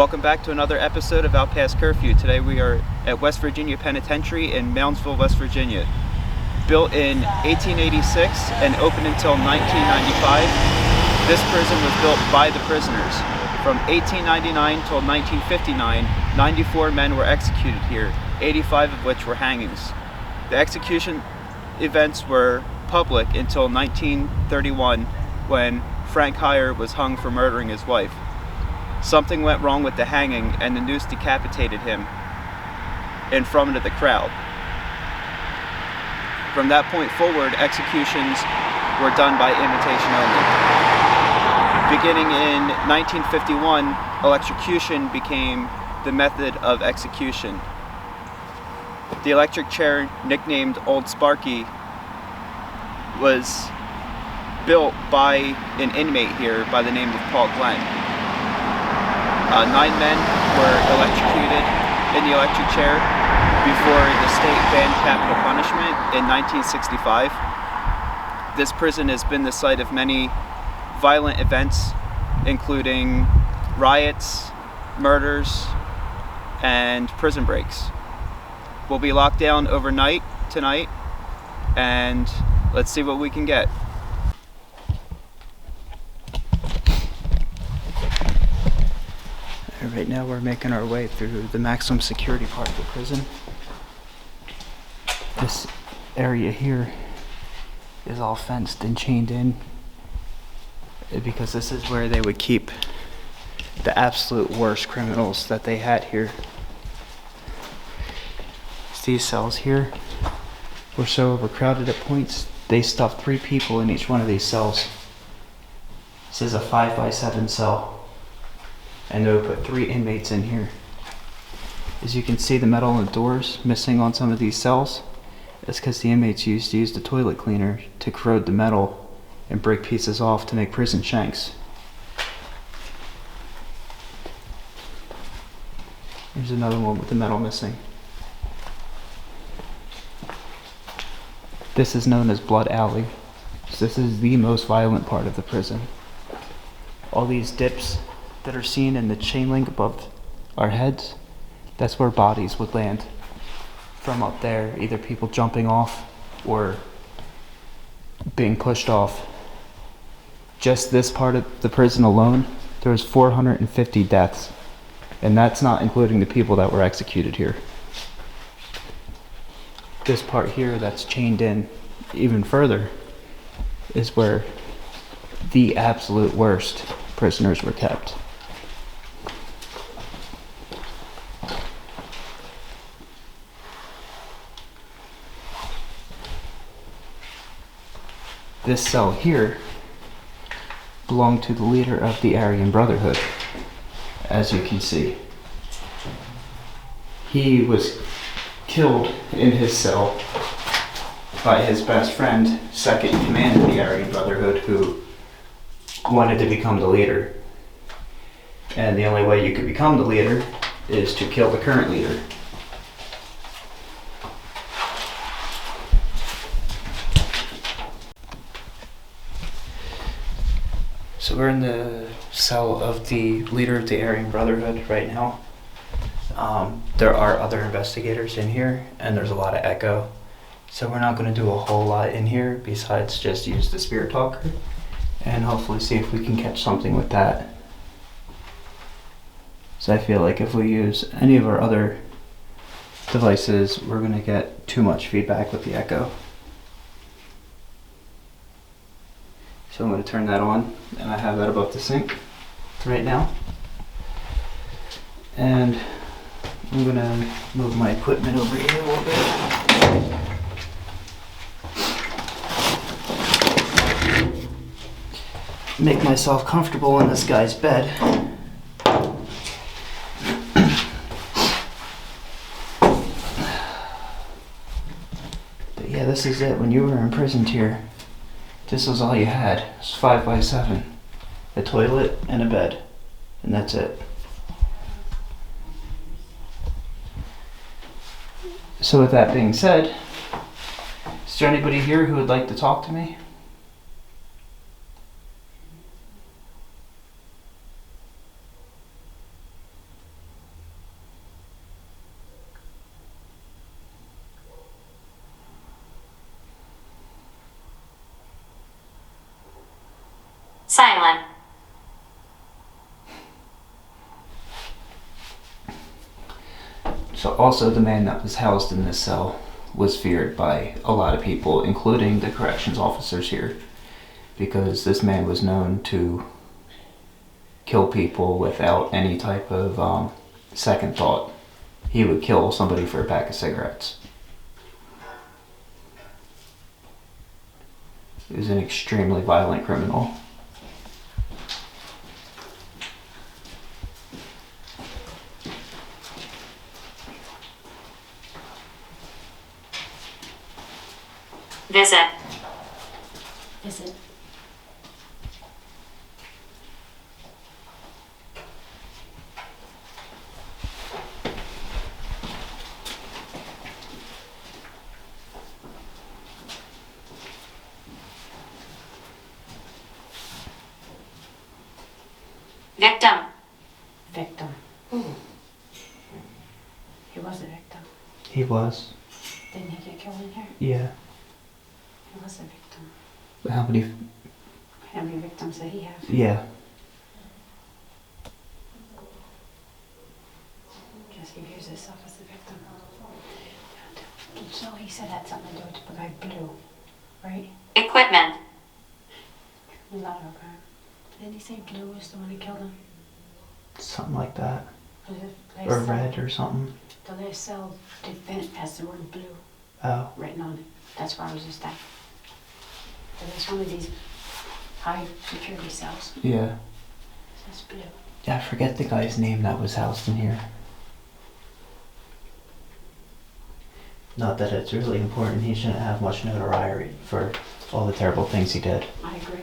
Welcome back to another episode of Out Past Curfew. Today we are at West Virginia Penitentiary in Moundsville, West Virginia. Built in 1886 and opened until 1995, this prison was built by the prisoners. From 1899 till 1959, 94 men were executed here, 85 of which were hangings. The execution events were public until 1931, when Frank Heyer was hung for murdering his wife. Something went wrong with the hanging, and the noose decapitated him in front of the crowd. From that point forward, executions were done by invitation only. Beginning in 1951, electrocution became the method of execution. The electric chair, nicknamed Old Sparky, was built by an inmate here by the name of Paul Glenn. 9 men were electrocuted in the electric chair before the state banned capital punishment in 1965. This prison has been the site of many violent events, including riots, murders, and prison breaks. We'll be locked down overnight tonight, and let's see what we can get. Right now we're making our way through the maximum security part of the prison. This area here is all fenced and chained in because this is where they would keep the absolute worst criminals that they had here. These cells here were so overcrowded at points, they stuffed 3 people in each one of these cells. This is a 5x7 cell. And they would put 3 inmates in here. As you can see, the metal on the doors missing on some of these cells. That's because the inmates used to use the toilet cleaner to corrode the metal and break pieces off to make prison shanks. Here's another one with the metal missing. This is known as Blood Alley. So this is the most violent part of the prison. All these dips that are seen in the chain link above our heads, that's where bodies would land from up there, either people jumping off or being pushed off. Just this part of the prison alone, there was 450 deaths, and that's not including the people that were executed here. This part here that's chained in even further is where the absolute worst prisoners were kept. This cell here belonged to the leader of the Aryan Brotherhood, as you can see. He was killed in his cell by his best friend, second in command of the Aryan Brotherhood, who wanted to become the leader. And the only way you could become the leader is to kill the current leader. So we're in the cell of the leader of the Aryan Brotherhood right now. There are other investigators in here, and there's a lot of echo. So we're not going to do a whole lot in here besides just use the spirit talker and hopefully see if we can catch something with that. So I feel like if we use any of our other devices, we're going to get too much feedback with the echo. So I'm going to turn that on, and I have that above the sink right now. And I'm going to move my equipment over here a little bit. Make myself comfortable in this guy's bed. But yeah, this is it. When you were imprisoned here, this was all you had. It was 5x7. A toilet and a bed. And that's it. So with that being said, is there anybody here who would like to talk to me? So also the man that was housed in this cell was feared by a lot of people, including the corrections officers here, because this man was known to kill people without any type of second thought. He would kill somebody for a pack of cigarettes. He was an extremely violent criminal. Visit. Victim. Victim. Ooh. He was a victim. He was. Didn't he get killed in here? Yeah. He was a victim. How many? How many victims did he have? Yeah. Just he views himself as a victim. So he said that had something to do with the guy Blue, right? Equipment. A lot of crime. Didn't he say Blue was the one who killed him? Something like that. Or red or something. The last cell has the word Blue written on it. That's why I was just that. So there's one of these high security cells. Yeah. It says Blue. Yeah, I forget the guy's name that was housed in here. Not that it's really important. He shouldn't have much notoriety for all the terrible things he did. I agree.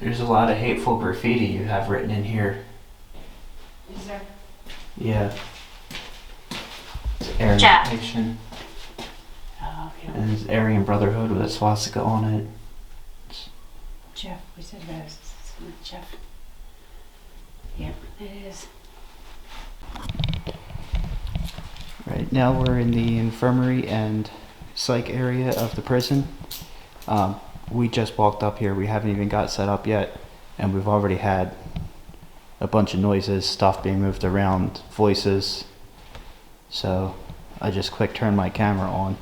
There's a lot of hateful graffiti you have written in here. Is there? Yeah. It's Aryan Jeff. Nation. Oh, okay. And it's Aryan Brotherhood with a swastika on it. Jeff. We said that. It's not Jeff. Yep, it is. Right now we're in the infirmary and psych area of the prison. We just walked up here. We haven't even got set up yet, and we've already had a bunch of noises, stuff being moved around, voices. So I just quick turned my camera on,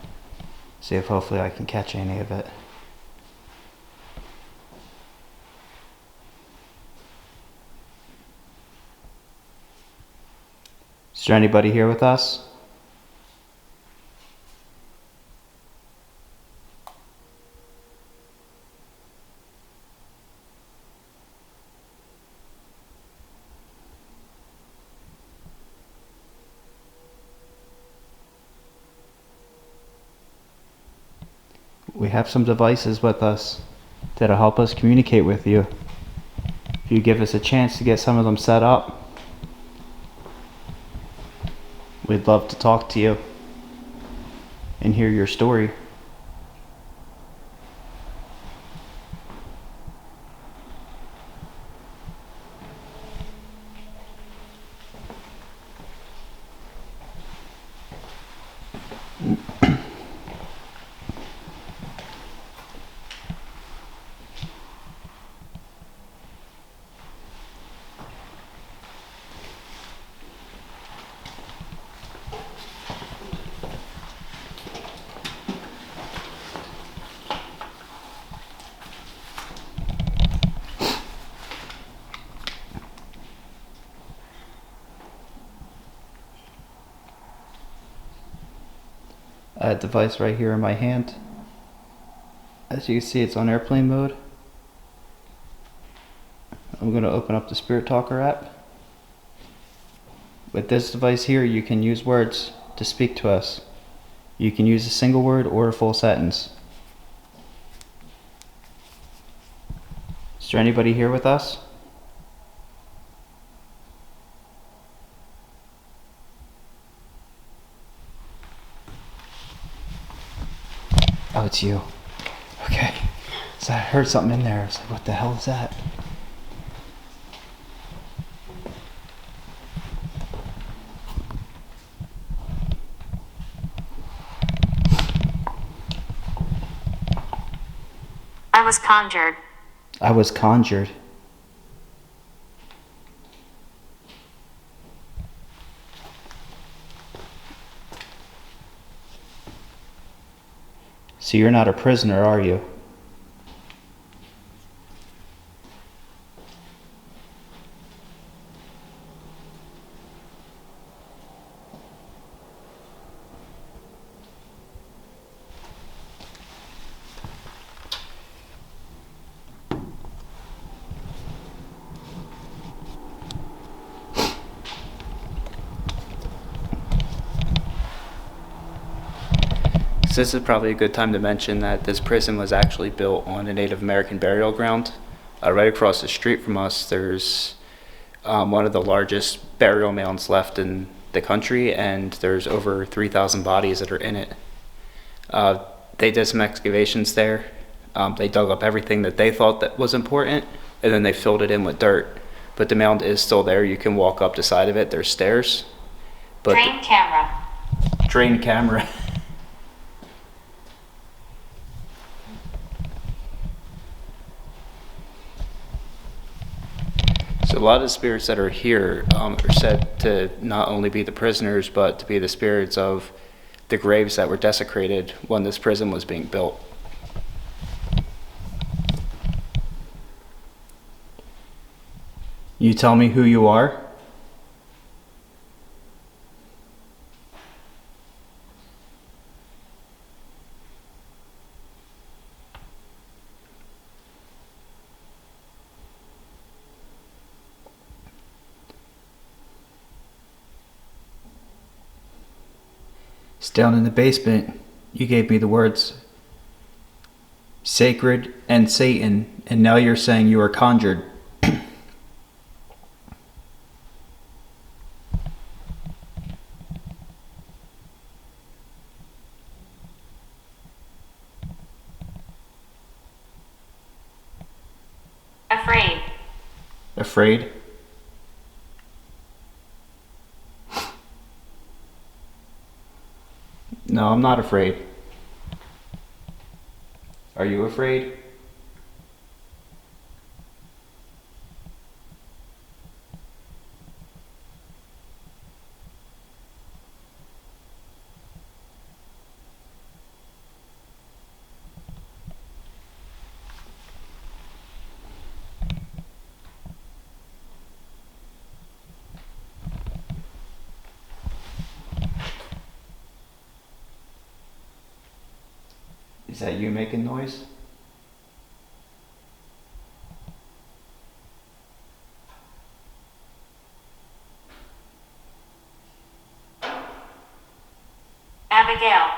see if hopefully I can catch any of it. Is there anybody here with us? We have some devices with us that'll help us communicate with you. If you give us a chance to get some of them set up, we'd love to talk to you and hear your story. A device right here in my hand. As you can see, it's on airplane mode. I'm going to open up the Spirit Talker app. With this device here, you can use words to speak to us. You can use a single word or a full sentence. Is there anybody here with us? Oh, it's you. Okay. So I heard something in there. I was like, what the hell is that? I was conjured. I was conjured. So you're not a prisoner, are you? So this is probably a good time to mention that this prison was actually built on a Native American burial ground. Right across the street from us, there's one of the largest burial mounds left in the country, and there's over 3,000 bodies that are in it. They did some excavations there. They dug up everything that they thought that was important, and then they filled it in with dirt. But the mound is still there. You can walk up the side of it. There's stairs. But Drain camera. Drain camera. So a lot of the spirits that are here are said to not only be the prisoners, but to be the spirits of the graves that were desecrated when this prison was being built. You tell me who you are? It's down in the basement. You gave me the words sacred and Satan, and now you're saying you are conjured. Afraid. Afraid? No, I'm not afraid. Are you afraid? Is that you making noise? Abigail.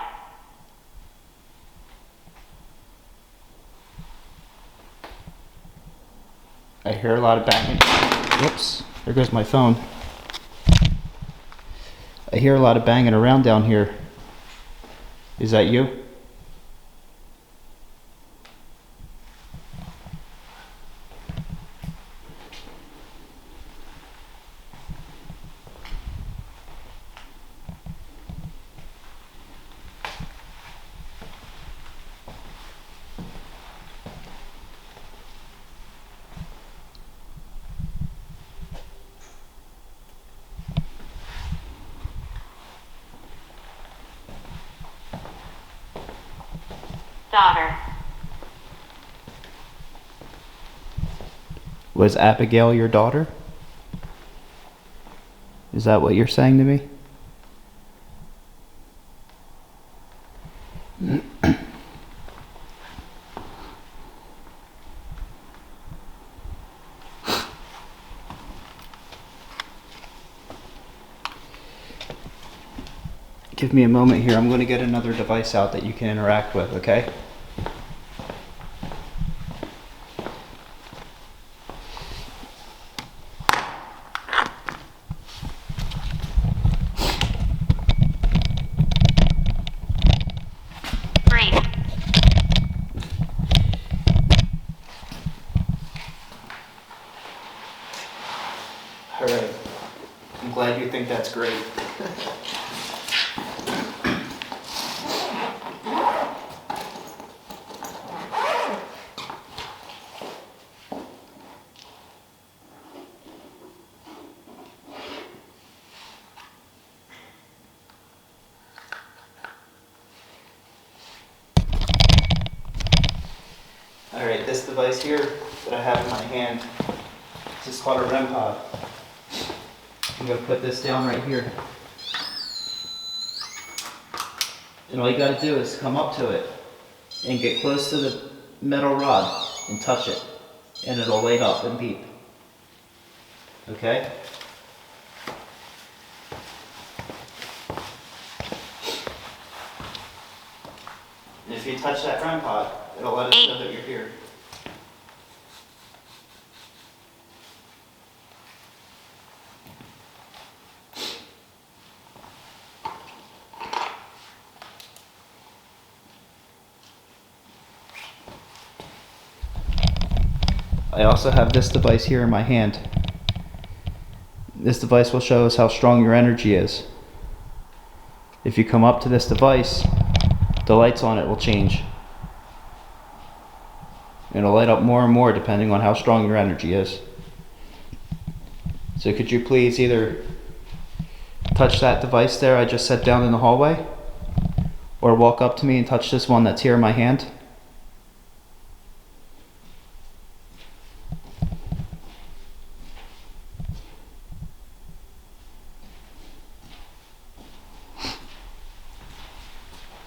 I hear a lot of banging. Whoops, there goes my phone. I hear a lot of banging around down here. Is that you? Daughter. Was Abigail your daughter? Is that what you're saying to me? Give me a moment here. I'm going to get another device out that you can interact with, okay? Great. All right. I'm glad you think that's great. Alright, this device here that I have in my hand, this is called a REM pod. I'm going to put this down right here. And all you got to do is come up to it and get close to the metal rod and touch it. And it'll light up and beep. Okay? And if you touch that REM pod, it'll let us know that you're here. I also have this device here in my hand. This device will show us how strong your energy is. If you come up to this device, the lights on it will change. It'll light up more and more depending on how strong your energy is. So could you please either touch that device there I just set down in the hallway, or walk up to me and touch this one that's here in my hand?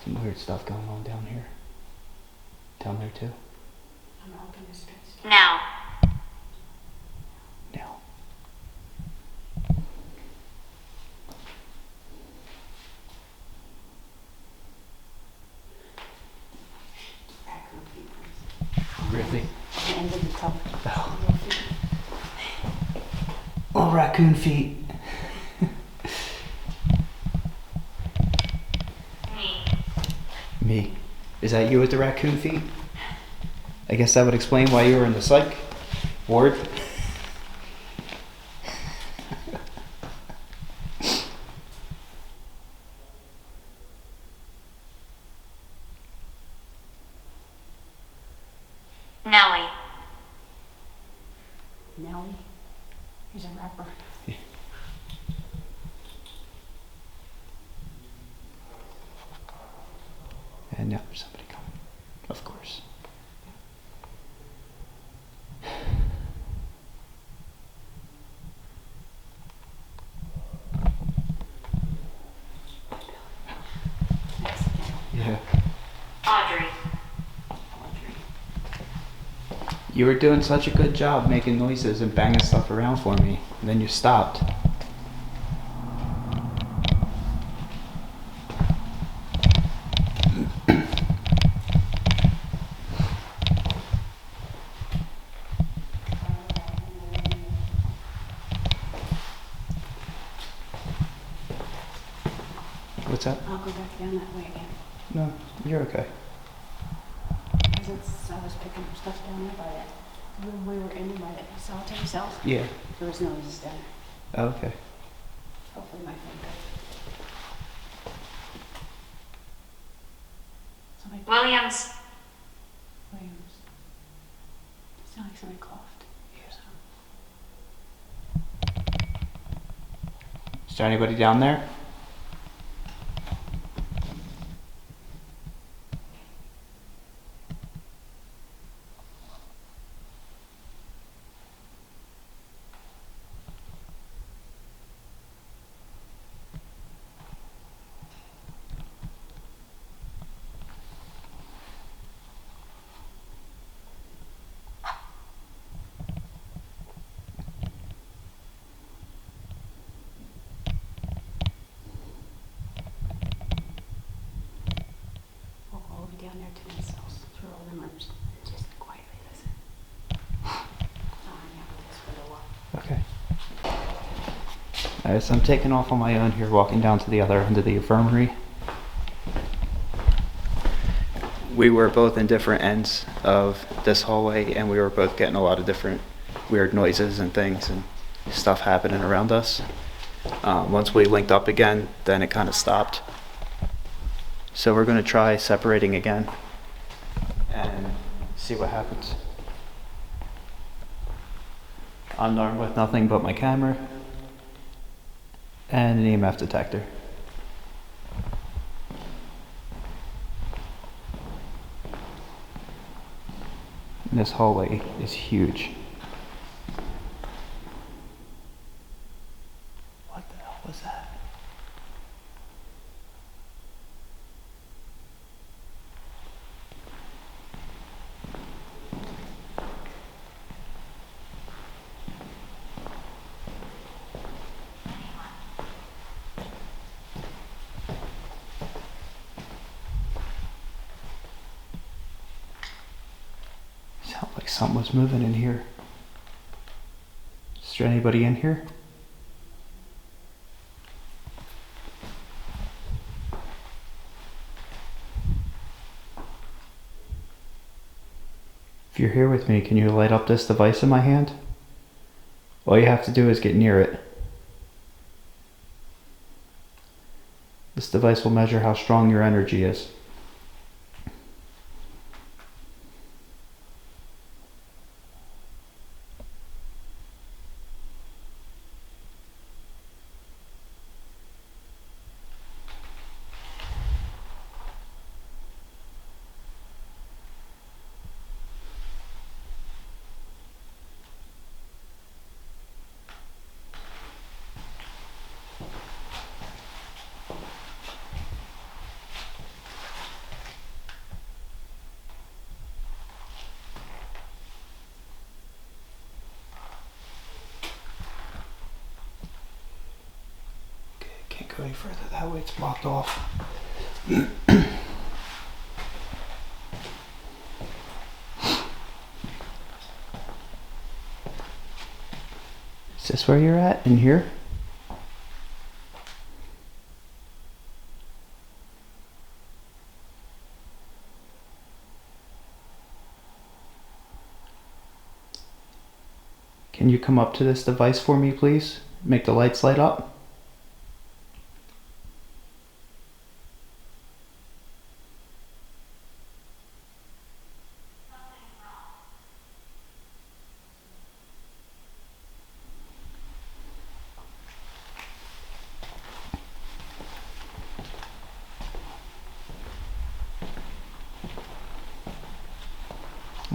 Some weird stuff going on down here. Down there too. I'm gonna open this space. Now. Now. Raccoon feet. Really? The end of the tub. Oh. Little feet. Oh, raccoon feet. Me. Me. Is that you with the raccoon feet? I guess that would explain why you were in the psych ward. Nellie. Nellie. He's a rapper. And now there's somebody coming. Of course. Yeah. Audrey. You were doing such a good job making noises and banging stuff around for me, and then you stopped. What's that? I'll go back down that way again. No, you're okay. Because I was picking up stuff down there by that. When we were in by that solitary cells, Yeah. there was noises down there. Oh, okay. Hopefully my phone does. Somebody. Williams. Williams. It sounded like somebody coughed. Is there anybody down there? Walk all the way down there to themselves through all the rooms. Just quietly listen. This for a while. Okay. Alright, so I'm taking off on my own here, walking down to the other end of the infirmary. We were both in different ends of this hallway, and we were both getting a lot of different weird noises and things and stuff happening around us. Once we linked up again, then it kind of stopped. So we're going to try separating again and see what happens. I'm armed with nothing but my camera and an EMF detector. And this hallway is huge. What the hell was that? Sounds like something was moving in here. Is there anybody in here? If you're here with me, can you light up this device in my hand? All you have to do is get near it. This device will measure how strong your energy is. Can't go any further that way, it's blocked off. Is this where you're at? In here? Can you come up to this device for me, please? Make the lights light up.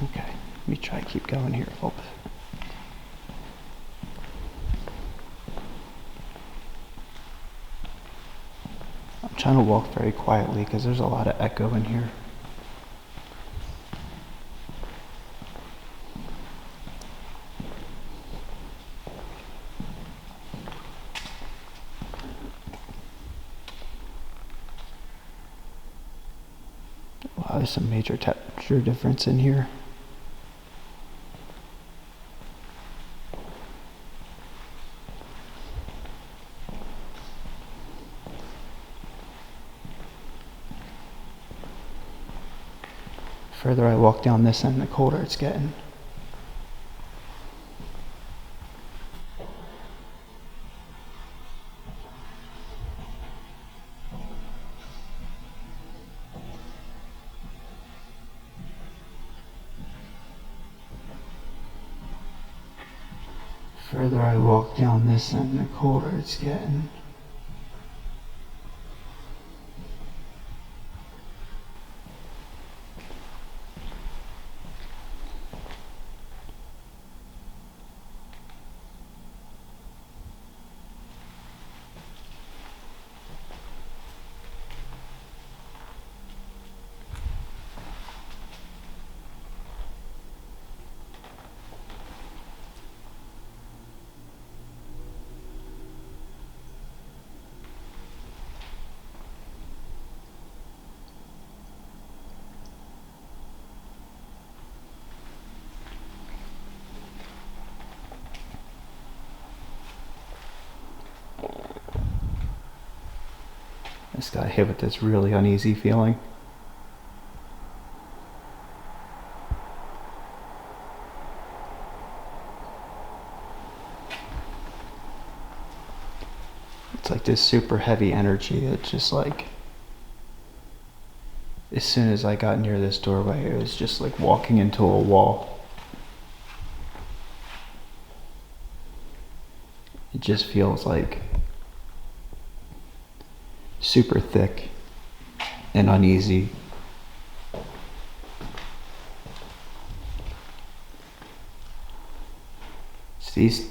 Okay, let me try to keep going here a little bit. I'm trying to walk very quietly because there's a lot of echo in here. Wow, there's some major temperature difference in here. The further I walk down this end, the colder it's getting. The further I walk down this end, the colder it's getting. I just got hit with this really uneasy feeling. It's like this super heavy energy. It's just like, as soon as I got near this doorway, it was just like walking into a wall. It just feels like super thick and uneasy. These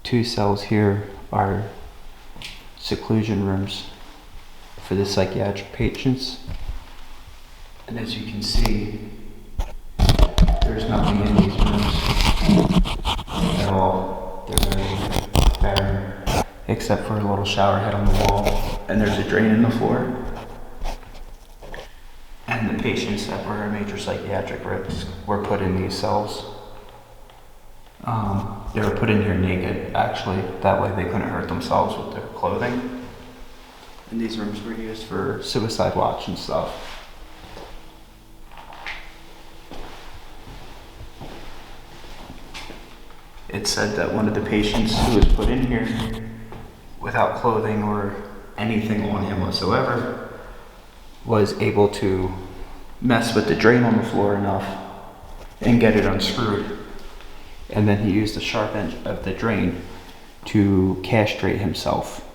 two cells here are seclusion rooms for the psychiatric patients. And as you can see, there's nothing in these rooms at all. They're very barren, except for a little shower head on the wall, and there's a drain in the floor. And the patients that were at major psychiatric risk were put in these cells. They were put in here naked, actually. That way they couldn't hurt themselves with their clothing. And these rooms were used for suicide watch and stuff. It said that one of the patients who was put in here without clothing or anything on him whatsoever was able to mess with the drain on the floor enough and get it unscrewed. And then he used the sharp end of the drain to castrate himself.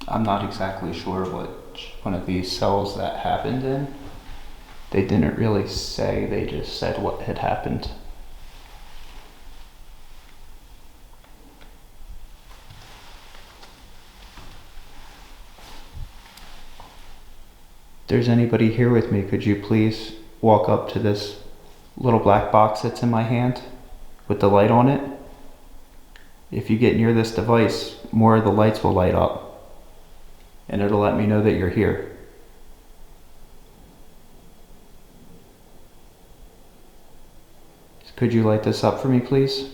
I'm not exactly sure which one of these cells that happened in. They didn't really say, they just said what had happened. If there's anybody here with me, could you please walk up to this little black box that's in my hand with the light on it? If you get near this device, more of the lights will light up, and it'll let me know that you're here. Could you light this up for me, please?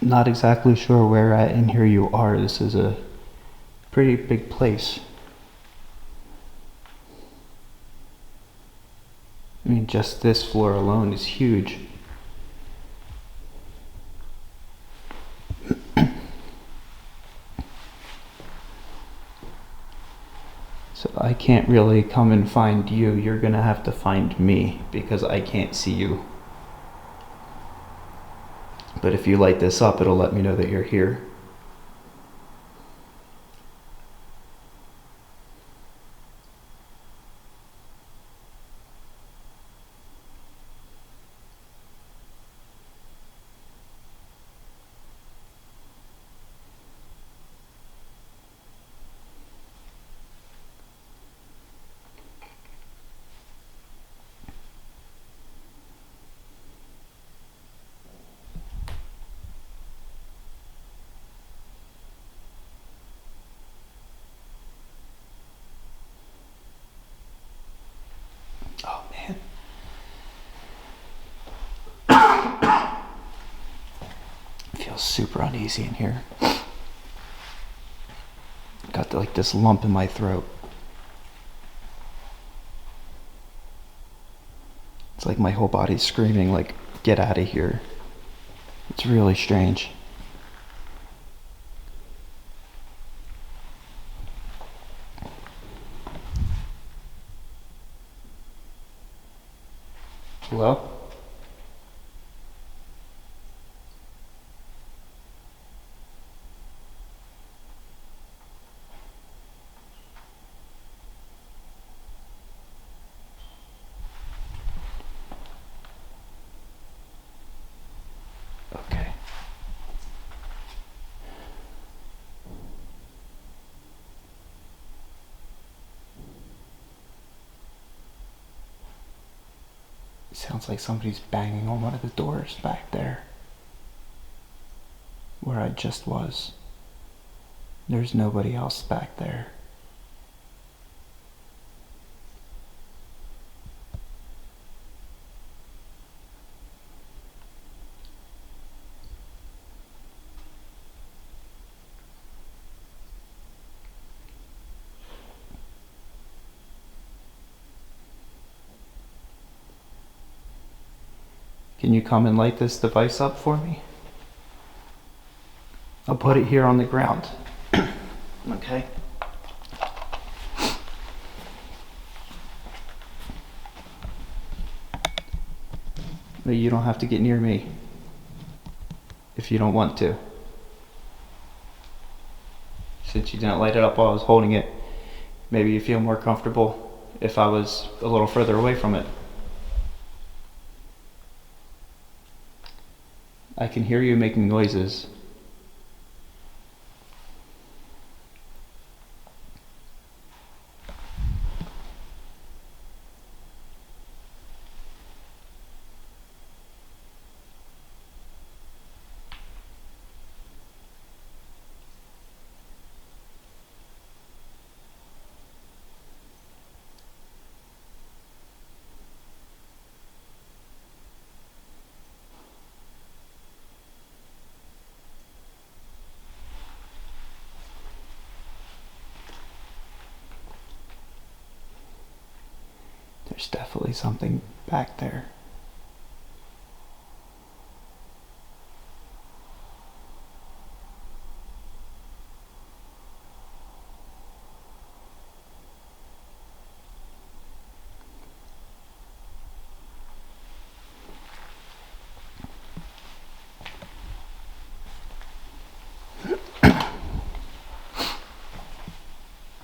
Not exactly sure where at in here you are. This is a pretty big place. I mean, just this floor alone is huge. So I can't really come and find you. You're gonna have to find me because I can't see you. But if you light this up, it'll let me know that you're here. Oh man. It feels super uneasy in here. Got like this lump in my throat. It's like my whole body's screaming like, get out of here. It's really strange. Hello? Okay. It sounds like somebody's banging on one of the doors back there where I just was. There's nobody else back there. Can you come and light this device up for me? I'll put it here on the ground. Okay. But you don't have to get near me if you don't want to. Since you didn't light it up while I was holding it, maybe you feel more comfortable if I was a little further away from it. I can hear you making noises. There's definitely something back there.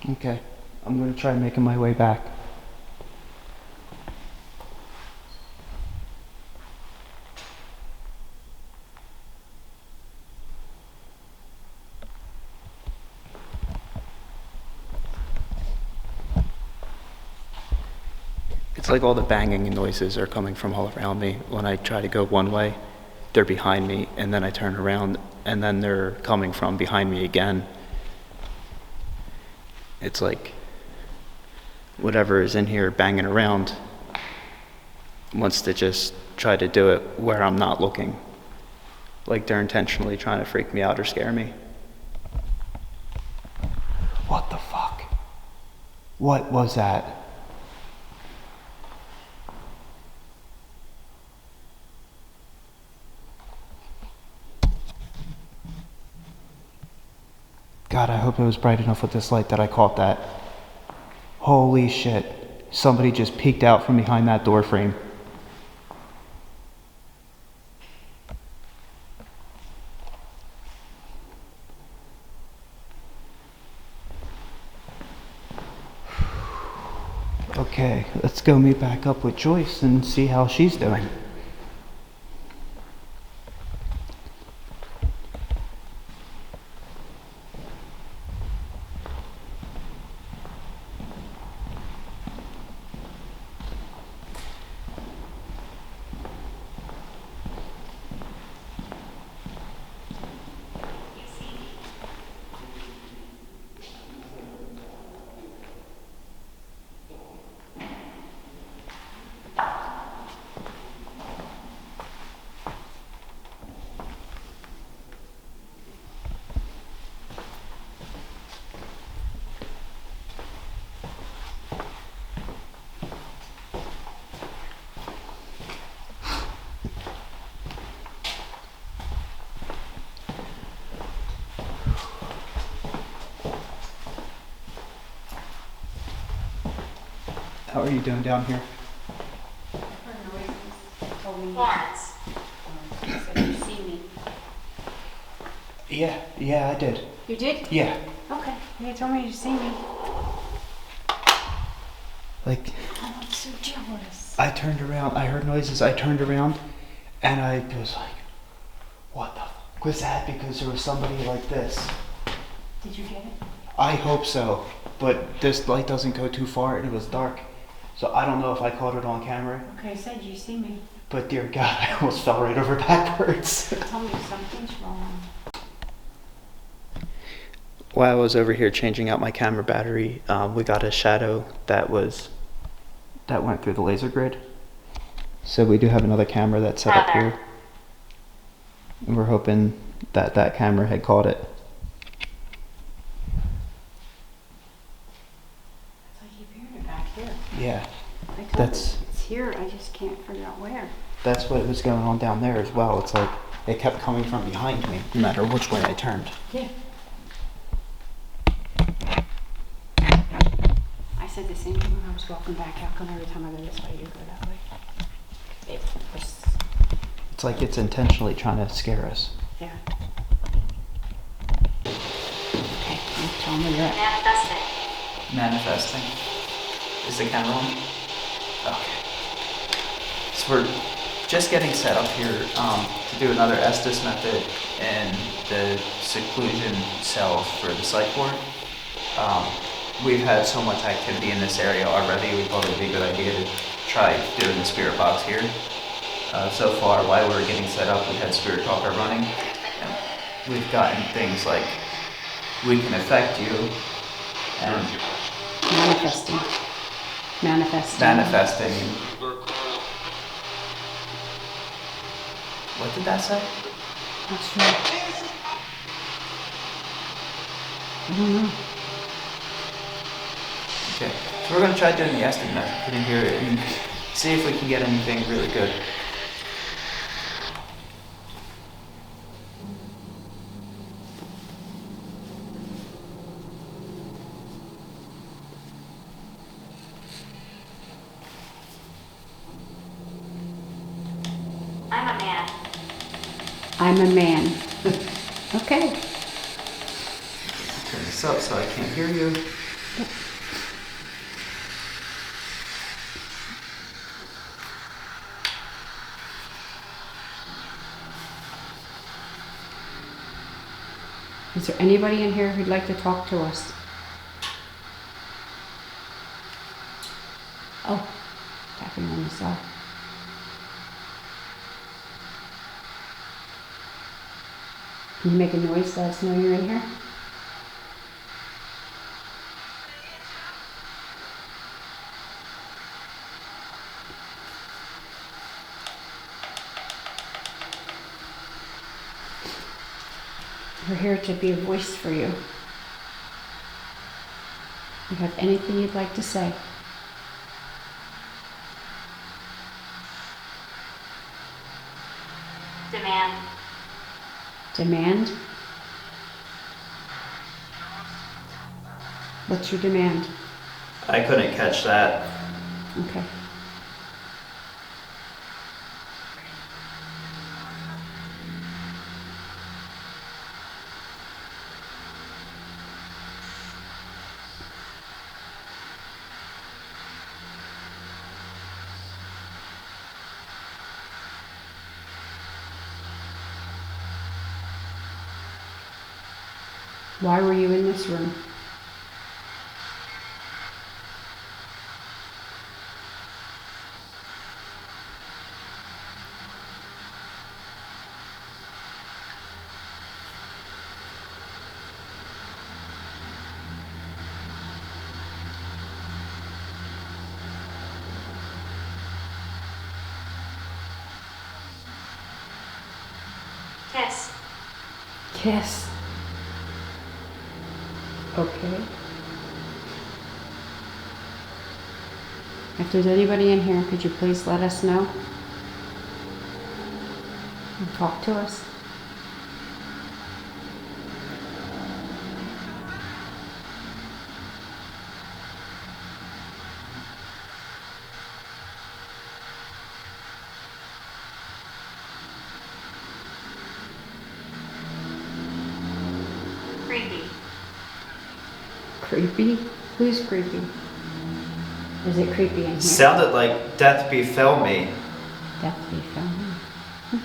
Okay, I'm gonna try making my way back. It's like all the banging noises are coming from all around me. When I try to go one way, they're behind me, and then I turn around, and then they're coming from behind me again. It's like whatever is in here banging around wants to just try to do it where I'm not looking. Like they're intentionally trying to freak me out or scare me. What the fuck? What was that? God, I hope it was bright enough with this light that I caught that. Holy shit. Somebody just peeked out from behind that door frame. Okay, let's go meet back up with Joyce and see how she's doing. How are you doing down here? Heard noises. Told me. Lawrence. She said you see me. Yeah, I did. You did? Yeah. Okay. You told me you see me. Like, Oh, I'm so jealous. I turned around, I heard noises, I turned around, and I was like, what the fuck was that? Because there was somebody like this. Did you get it? I hope so, but this light doesn't go too far and it was dark. So I don't know if I caught it on camera. Okay, I said you see me. But dear God, I almost fell right over backwards. Tell me something's wrong. while I was over here changing out my camera battery, we got a shadow that went through the laser grid. So we do have another camera that's set up here. And we're hoping that that camera had caught it. I keep hearing it back here. Yeah. It's here, I just can't figure out where. That's what was going on down there as well. It's like it kept coming from behind me, no matter which way I turned. Yeah. I said the same thing when I was walking back. How come every time I go this way, you go that way? It's like it's intentionally trying to scare us. Yeah. Okay, tell me where you're at. Manifesting. Manifesting. Is the camera on? Okay. So we're just getting set up here to do another Estes method in the seclusion cells for the psych ward. We've had so much activity in this area already, we thought it would be a good idea to try doing the spirit box here. So far, while we were getting set up, we had Spirit Talker running. And we've gotten things like, we can affect you, and Manifesting. manifesting. What did that say? Not sure. I don't know. Okay, so we're going to try doing the Estes method in here and see if we can get anything really good. I'm a man. I'm a man. Okay. Turn this up so I can't hear you. Is there anybody in here who'd like to talk to us? Oh, tapping on the cell. Can you make a noise, let us know you're in here? We're here to be a voice for you. If you have anything you'd like to say. Demand. Demand? What's your demand? I couldn't catch that. Okay. Why were you in this room? Kiss. Kiss. Okay. If there's anybody in here, could you please let us know? And talk to us? Creepy. Creepy? Who's creepy? Is it creepy in here? Sounded like death befell me. Death befell me.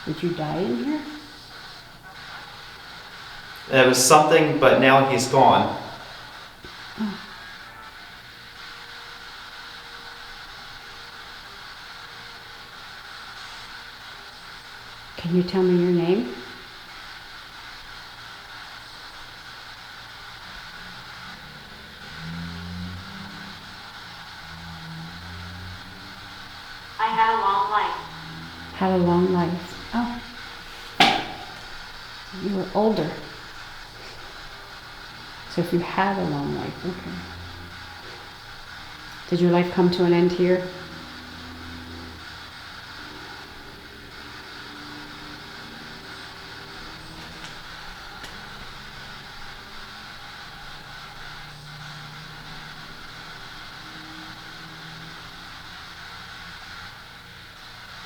Did you die in here? It was something, but now he's gone. Oh. Can you tell me your name? I had a long life. Had a long life. Oh. You were older. So if you had a long life, okay. Did your life come to an end here?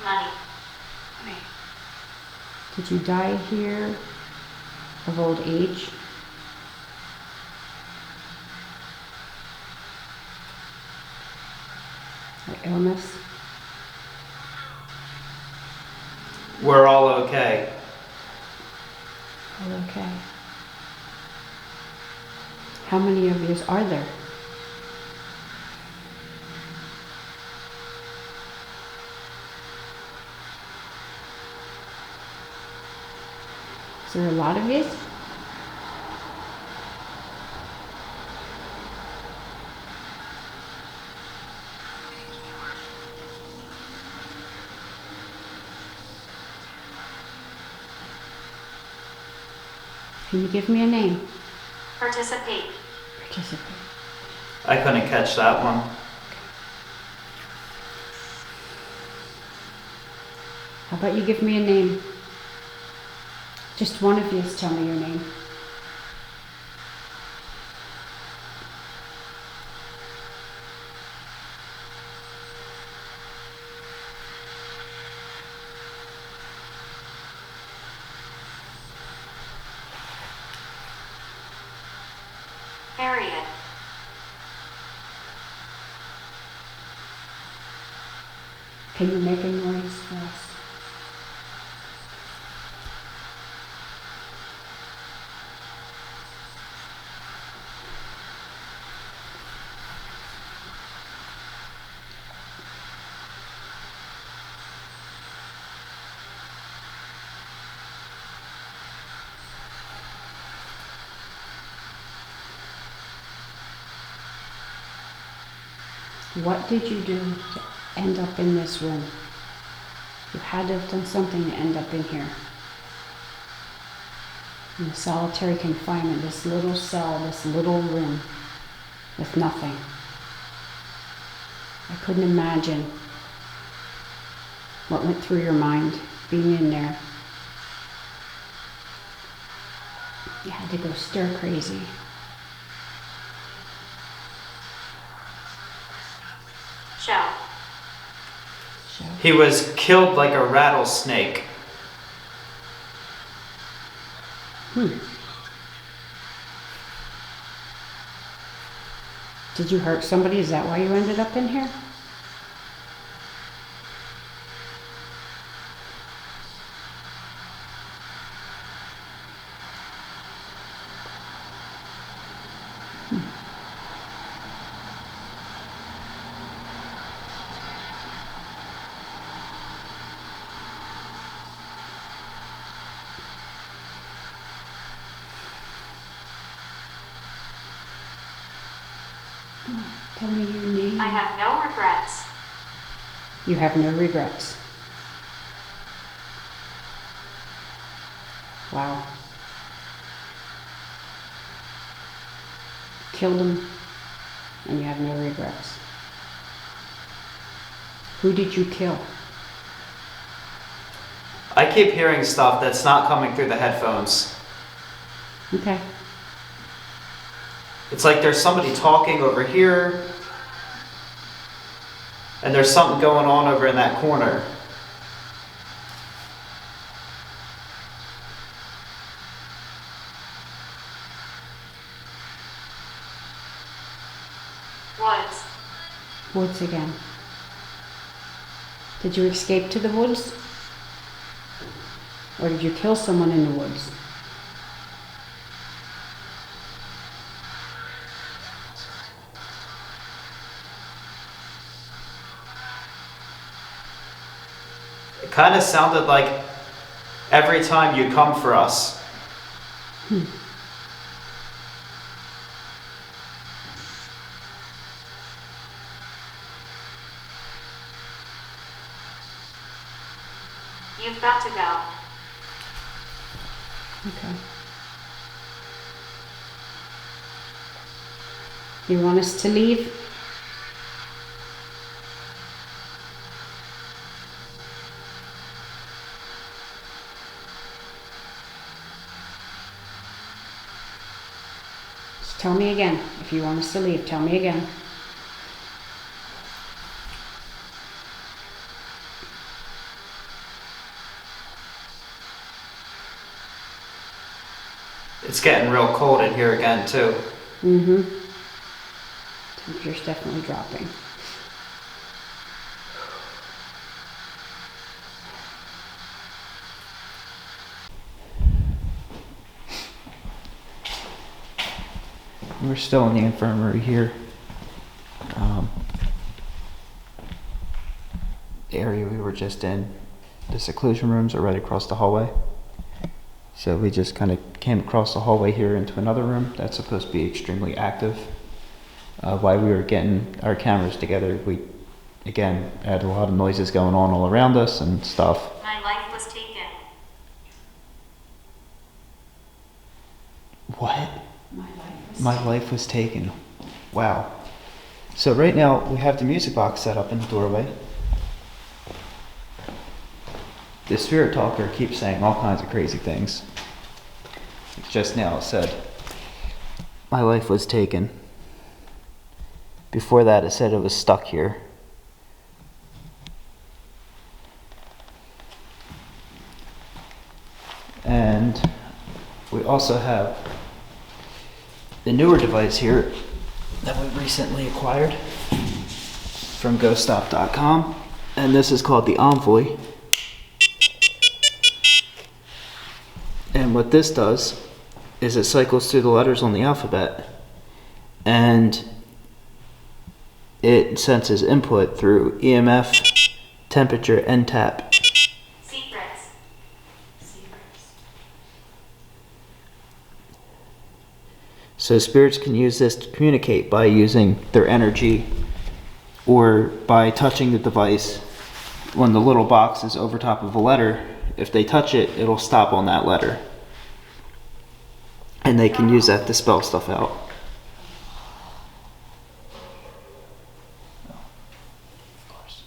Money. Did you die here of old age? Or illness? We're all okay. Oh, okay. How many of yous are there? Is there a lot of yous? Can you give me a name? Participate. Participate. I couldn't catch that one. How about you give me a name? Just one of yous tell me your name. Harriet. Can you make a noise for us? What did you do to end up in this room? You had to have done something to end up in here. In the solitary confinement, this little cell, this little room, with nothing. I couldn't imagine what went through your mind being in there. You had to go stir crazy. Show. Show. He was killed like a rattlesnake. Did you hurt somebody? Is that why you ended up in here? Tell me your name. I have no regrets. You have no regrets. Wow. Killed him, and you have no regrets. Who did you kill? I keep hearing stuff that's not coming through the headphones. Okay. It's like there's somebody talking over here, and there's something going on over in that corner. Woods. Woods again. Did you escape to the woods? Or did you kill someone in the woods? It kind of sounded like every time you come for us. You've got to go. Okay. You want us to leave? Just tell me again. If you want us to leave, tell me again. It's getting real cold in here again, too. Mm-hmm. Temperature's definitely dropping. We're still in the infirmary here. The area we were just in, the seclusion rooms are right across the hallway. So we just kind of came across the hallway here into another room that's supposed to be extremely active. While we were getting our cameras together, we, again, had a lot of noises going on all around us and stuff. My life was taken. What? My life was My life was taken. Wow. So right now we have the music box set up in the doorway. The spirit talker keeps saying all kinds of crazy things. Just now it said, my life was taken. Before that it said it was stuck here. And we also have the newer device here that we recently acquired from ghoststop.com, and this is called the Envoy. And what this does is it cycles through the letters on the alphabet, and it senses input through EMF, temperature, and tap. Secrets. Secrets. So spirits can use this to communicate by using their energy or by touching the device. When the little box is over top of a letter, if they touch it, it'll stop on that letter. And they can use that to spell stuff out. Of course.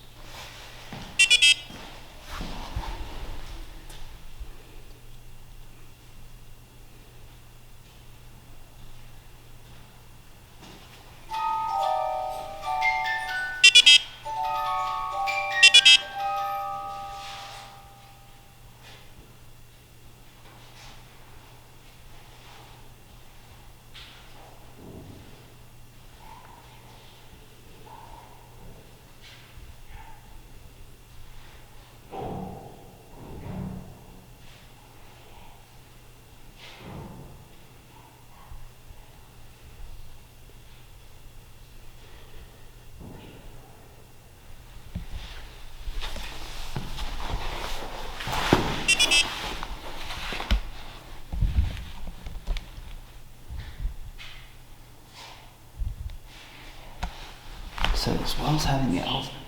So as well as having the alphabet,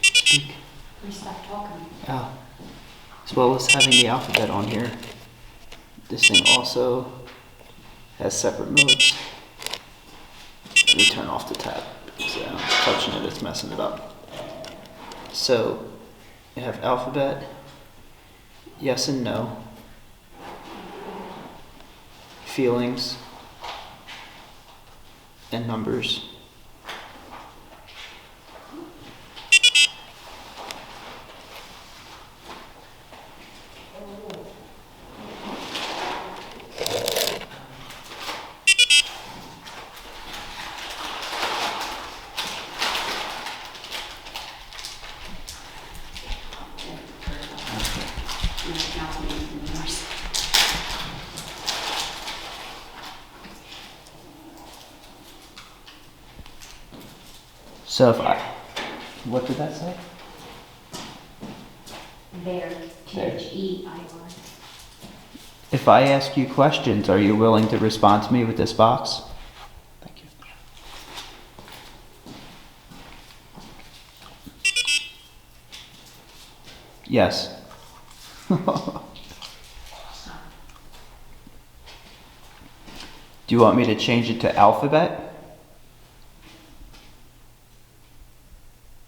speak. We stopped talking. Oh. As well as having the alphabet on here, this thing also has separate modes. Let me turn off the tab because I'm touching it, it's messing it up. So you have alphabet, yes and no, feelings, and numbers. So if I, what did that say? Bear, Their. If I ask you questions, are you willing to respond to me with this box? Thank you. Yes. Do you want me to change it to alphabet?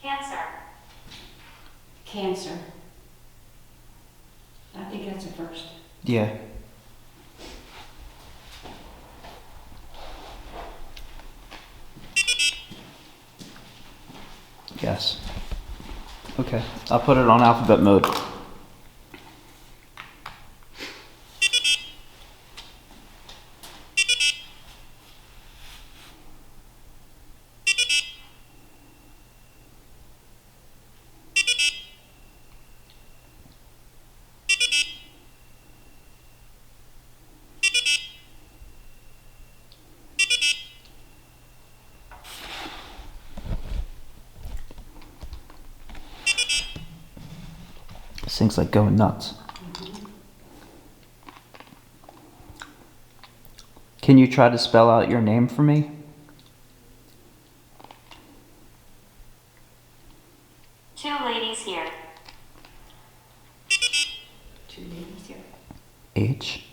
Cancer. Cancer. I think that's a first. Yeah. Yes. Okay, I'll put it on alphabet mode. This thing's like going nuts. Can you try to spell out your name for me? Two ladies here. Two ladies here. H.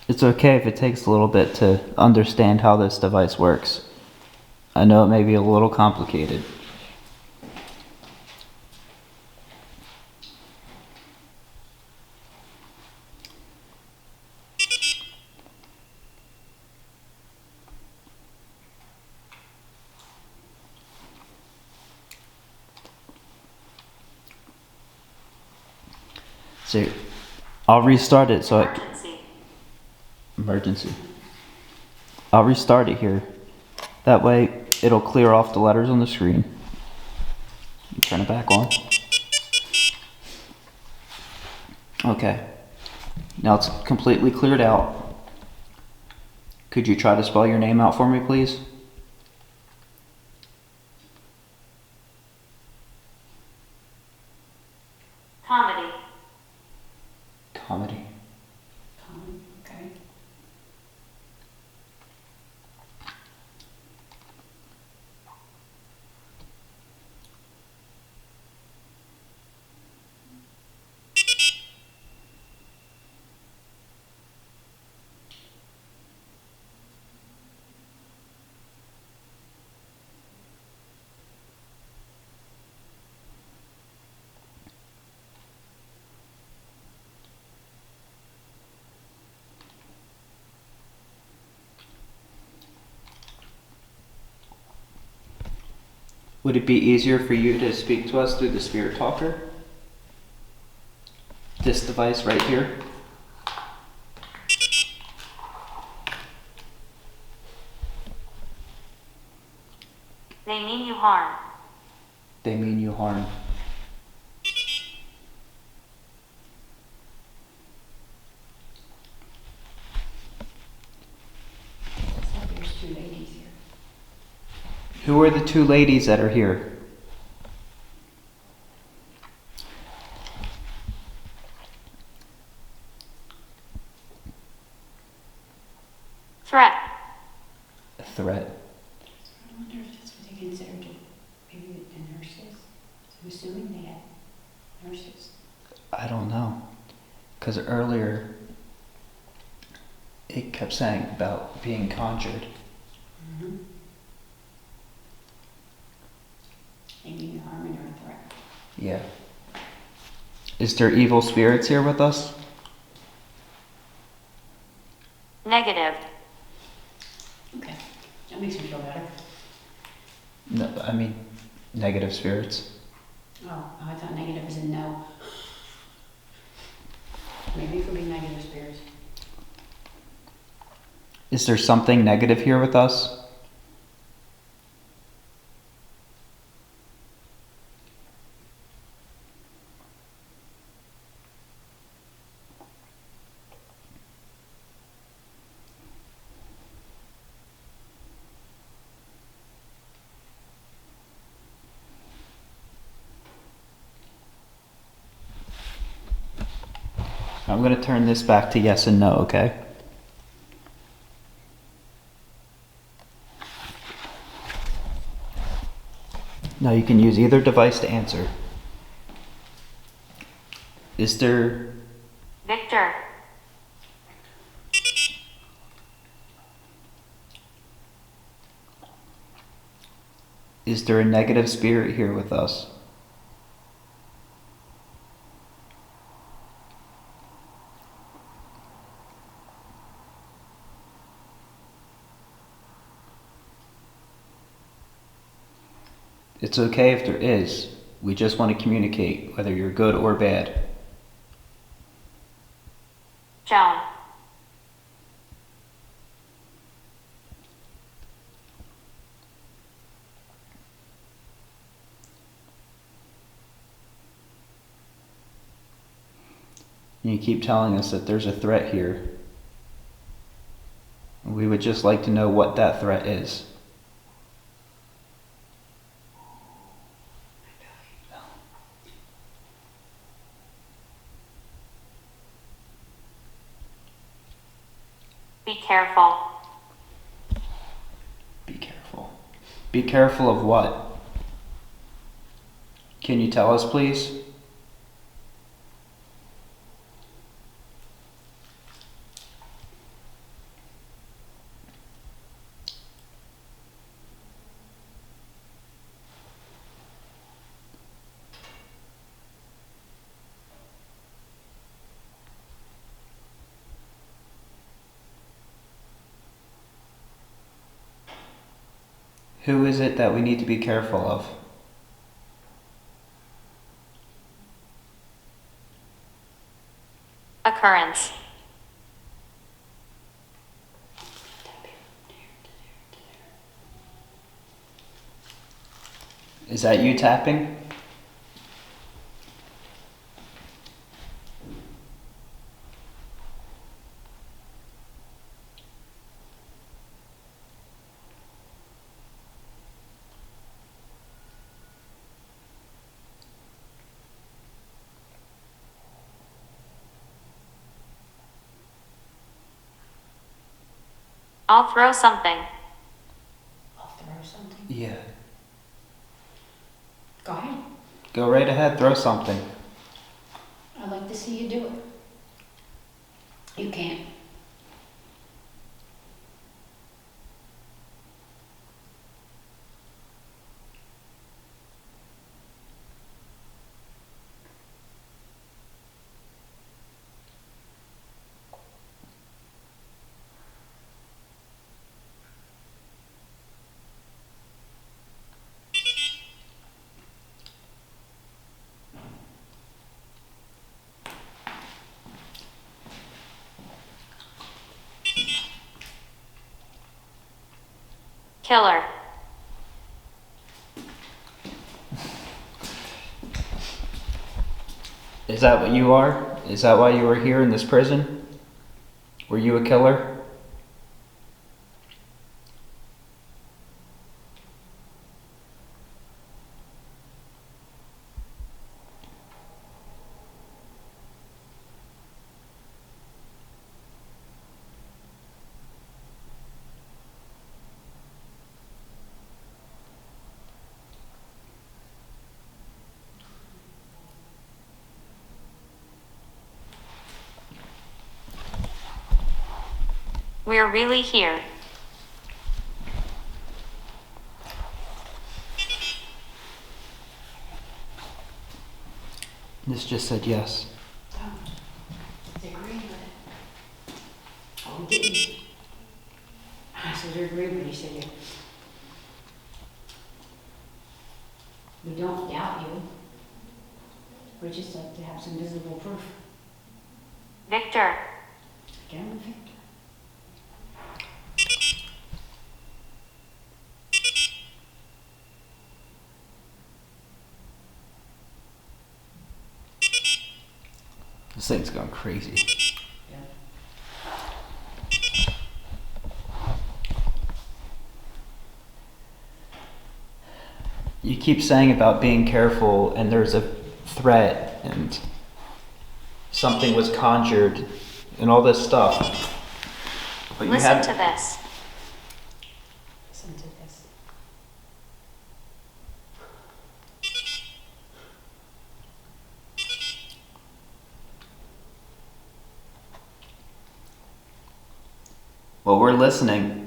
It's okay if it takes a little bit to understand how this device works. I know it may be a little complicated. So I'll restart it so I... Emergency. I'll restart it here. That way it'll clear off the letters on the screen. Turn it back on. Okay. Now it's completely cleared out. Could you try to spell your name out for me, please? Comedy. Comedy. Okay. Would it be easier for you to speak to us through the Spirit Talker? This device right here? They mean you harm. They mean you harm. So there's two ladies here. Who are the two ladies that are here? Threat. A threat. I wonder if that's what they considered maybe the nurses. I'm assuming they had nurses. I don't know. Because earlier it kept saying about being conjured. Mm-hmm. Maybe you harming or a threat. Yeah. Is there evil spirits here with us? Negative. Okay. That makes me feel better. No, I mean, negative spirits. Oh, I thought negative was a no. Maybe it could be negative spirits. Is there something negative here with us? I'm going to turn this back to yes and no, okay? Now you can use either device to answer. Is there... Victor. Is there a negative spirit here with us? It's okay if there is. We just want to communicate, whether you're good or bad. Joan. You keep telling us that there's a threat here. We would just like to know what that threat is. Be careful. Be careful. Be careful of what? Can you tell us, please? Who is it that we need to be careful of? Occurrence. Is that you tapping? I'll throw something. I'll throw something. Yeah. Go ahead. Go right ahead, throw something. I'd like to see you do it. You can't. Killer. Is that what you are? Is that why you were here in this prison? Were you a killer? We're really here. This just said yes. They agreed with it. Oh, he didn't. I said, they agreed, but he said, yeah. We don't doubt you. We just like to have some visible proof. Victor. Again, Victor. This thing's going crazy. Yeah. You keep saying about being careful and there's a threat and something was conjured and all this stuff. But you Listen have to this. Listen to this. Well, we're listening.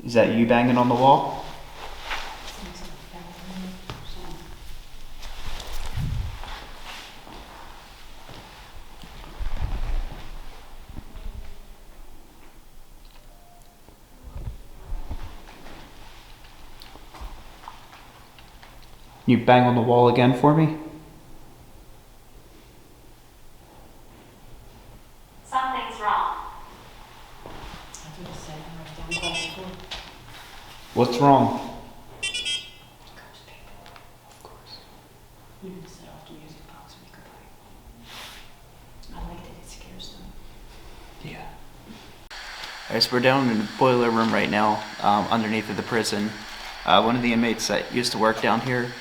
Is that you banging on the wall? Sounds like a bell ringing or something. You bang on the wall again for me? Something's wrong. That's what it said. I wrote it down before. What's wrong? Cups paper. Of course. You can set off the music box when you go by. I liked it. It scares them. Yeah. Alright, so we're down in the boiler room right now, underneath of the prison. One of the inmates that used to work down here,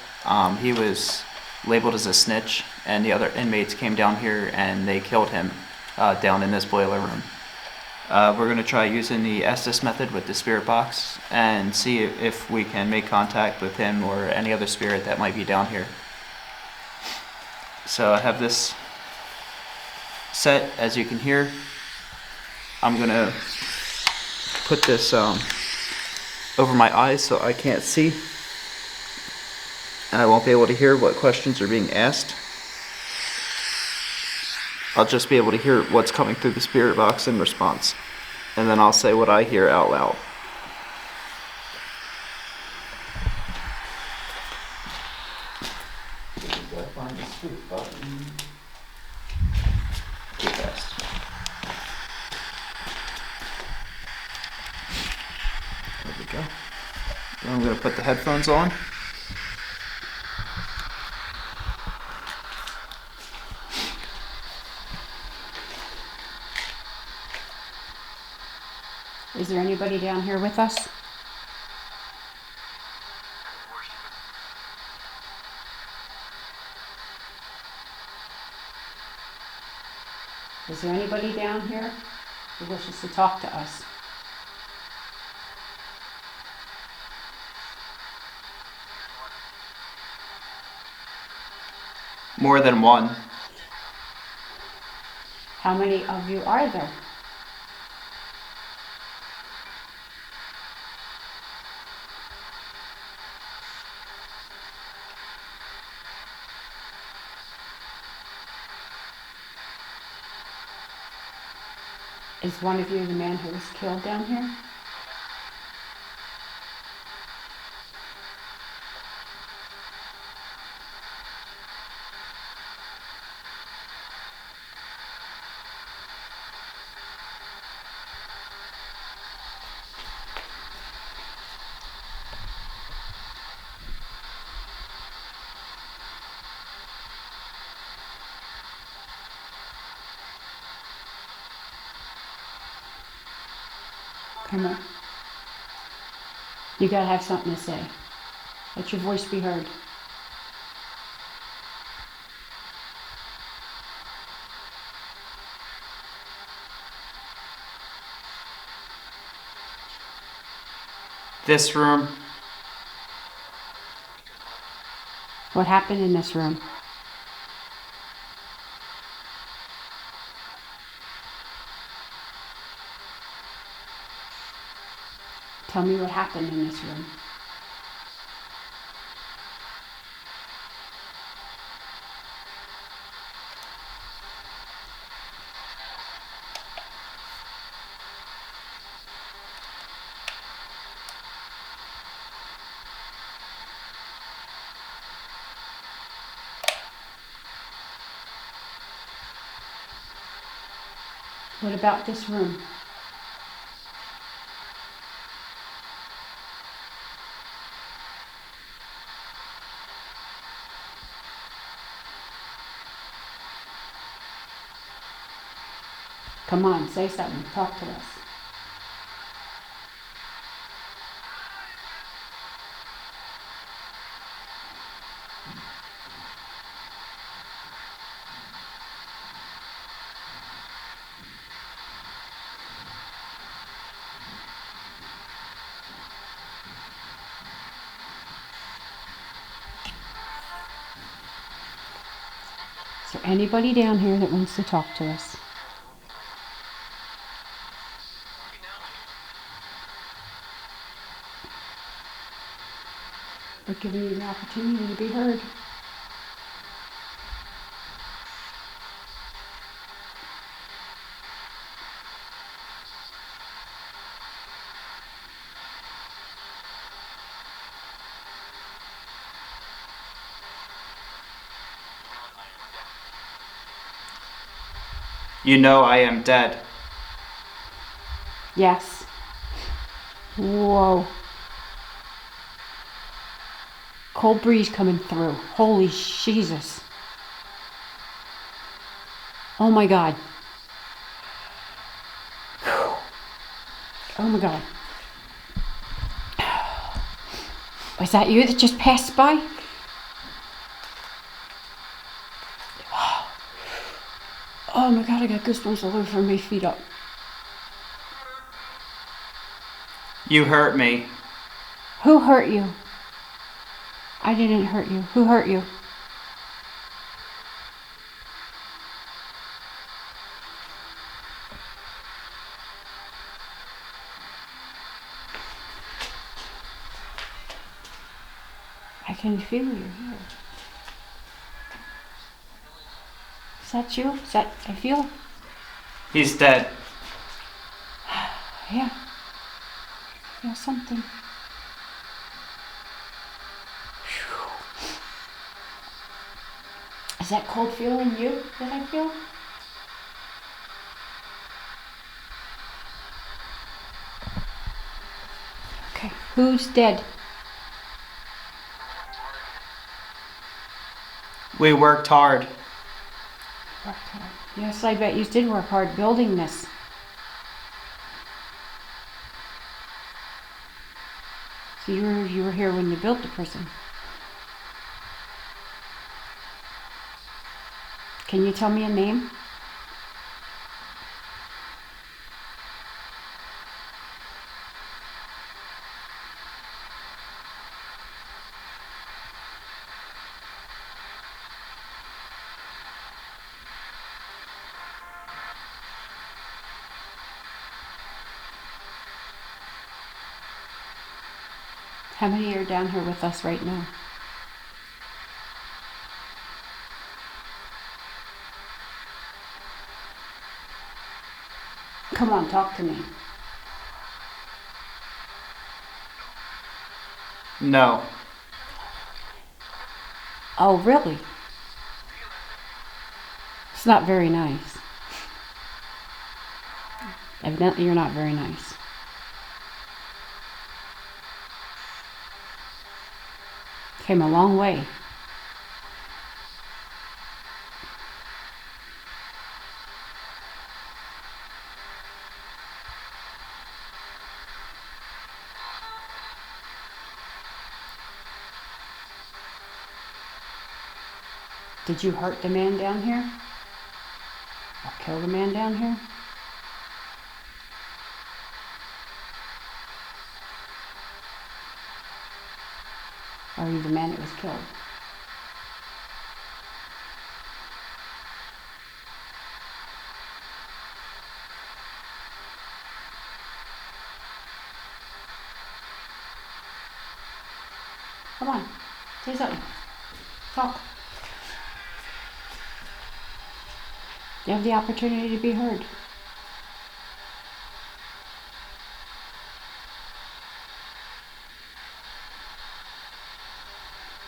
he was labeled as a snitch, and the other inmates came down here and they killed him down in this boiler room. We're going to try using the Estes method with the spirit box and see if we can make contact with him or any other spirit that might be down here. So I have this set, as you can hear. I'm going to put this over my eyes so I can't see, and I won't be able to hear what questions are being asked. I'll just be able to hear what's coming through the spirit box in response, and then I'll say what I hear out loud. Too fast. There we go. Now I'm going to put the headphones on. Is there anybody down here with us? Is there anybody down here who wishes to talk to us? More than one. How many of you are there? Is one of you the man who was killed down here? Come on. You gotta have something to say. Let your voice be heard. This room. What happened in this room? Tell me what happened in this room. What about this room? Come on, say something. Talk to us. Is there anybody down here that wants to talk to us? We're giving you the opportunity to be heard. You know I am dead. Yes. Whoa. Cold breeze coming through. Holy Jesus. Oh my God. Oh my God. Was that you that just passed by? Oh my God, I got goosebumps all over from my feet up. You hurt me. Who hurt you? I didn't hurt you. Who hurt you? I can feel you here. Is that you? Is that, I feel? He's dead. Yeah. I feel something. Is that cold feeling you that I feel? Okay, who's dead? We worked hard. Worked hard. Yes, I bet you did work hard building this. So you were here when you built the prison. Can you tell me a name? How many are down here with us right now? Come on, talk to me. No. Oh, really? It's not very nice. Evidently, you're not very nice. Came a long way. Did you hurt the man down here? Or kill the man down here? Or are you the man that was killed? Come on, say something. Talk. You have the opportunity to be heard.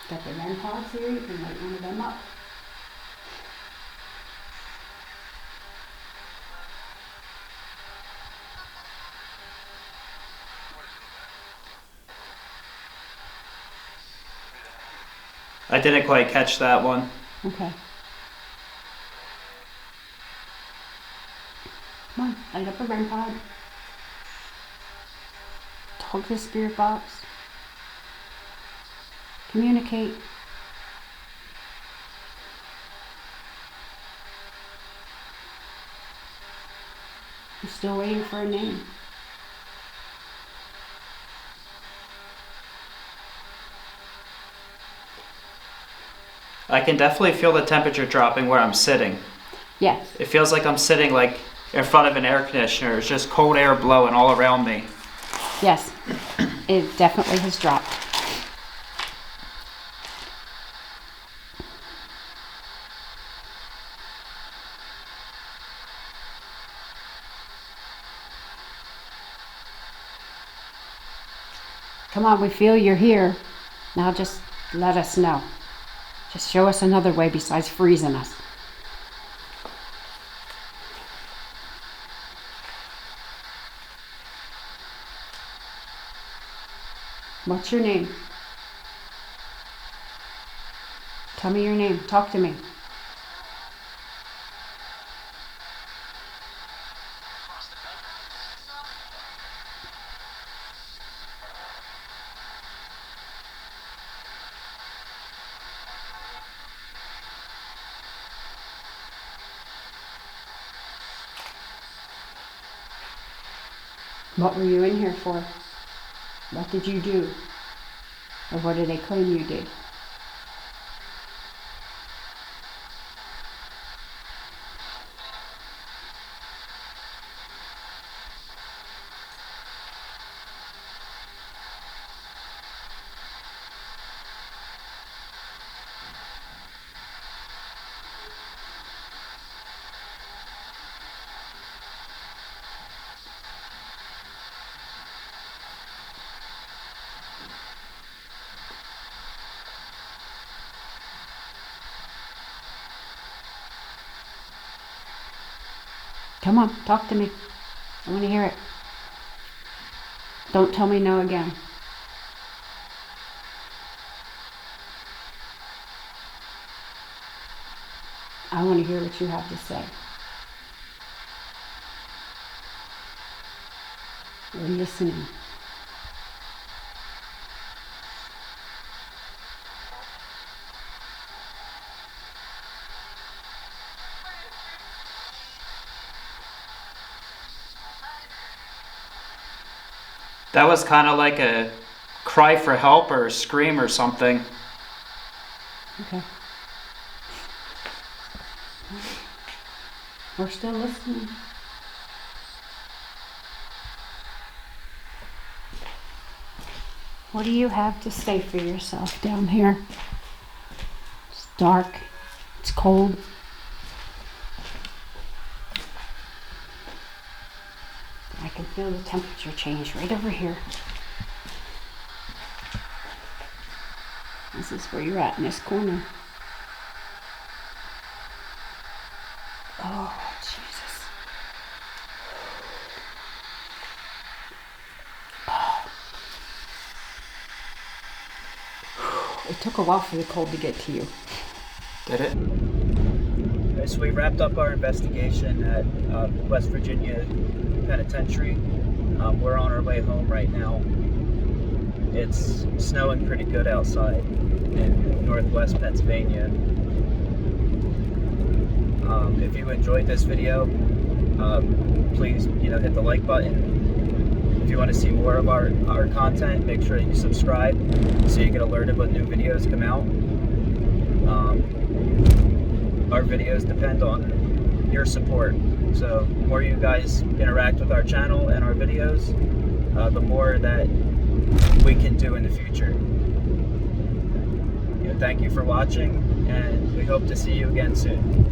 Got the REM pods here, you can light one of them up. I didn't quite catch that one. Okay. Come on, light up a REM pod. Talk to the spirit box. Communicate. I'm still waiting for a name. I can definitely feel the temperature dropping where I'm sitting. Yes. It feels like I'm sitting like in front of an air conditioner. It's just cold air blowing all around me. Yes. It definitely has dropped. Come on, we feel you're here. Now just let us know. Just show us another way besides freezing us. What's your name? Tell me your name. Talk to me. What were you in here for? What did you do? Or what did they claim you did? Come on, talk to me. I want to hear it. Don't tell me no again. I want to hear what you have to say. We're listening. That was kind of like a cry for help or a scream or something. Okay. We're still listening. What do you have to say for yourself down here? It's dark. It's cold. I can feel the temperature change right over here. This is where you're at in this corner. Oh, Jesus. Oh. It took a while for the cold to get to you. Did it? So we wrapped up our investigation at West Virginia Penitentiary. We're on our way home right now. It's snowing pretty good outside in northwest Pennsylvania. If you enjoyed this video, please hit the like button. If you want to see more of our content, make sure that you subscribe so you get alerted when new videos come out. Our videos depend on your support, so the more you guys interact with our channel and our videos, the more that we can do in the future. Thank you for watching, and we hope to see you again soon.